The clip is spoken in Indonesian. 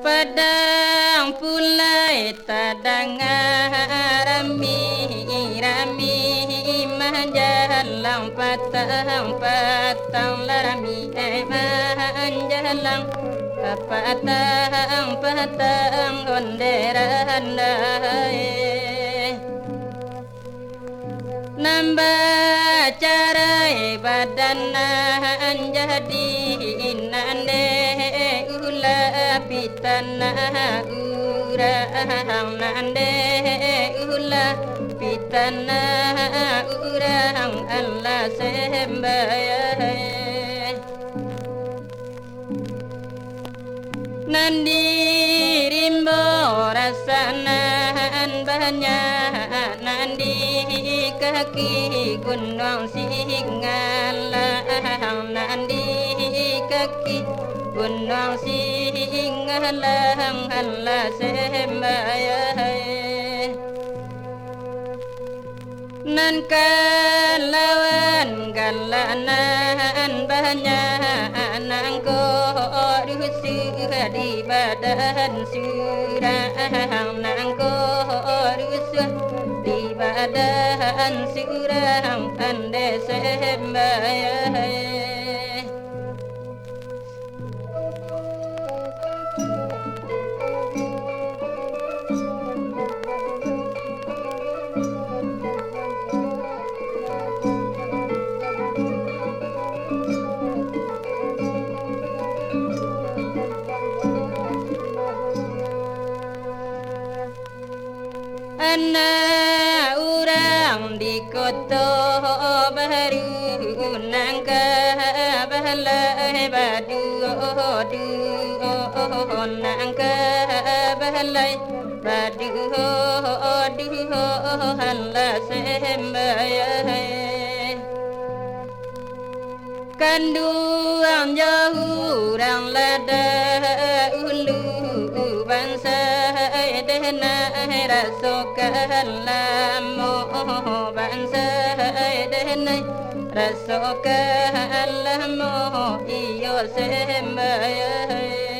Padang pulai tadang rami manjalang patang larami manjalang patang gonderan nambah carai badanan jadi nande ula pitana urang nande ula pitana urang Allah sembayai nandi rimbo rasanan banyak nandi kaki gunung singalang nandi kaki gunung singalang Allah sembayai nan kalawan galanan banyak nangko di badan surang nangko di badan surang ande sembayai anak urang di kota baru nangka balai badu nangka balai badu Allah sembayai kanduang jauh orang lada ulu bangsa dehna rasokan lamo bangsa dehna rasokan lamo iyo sembayai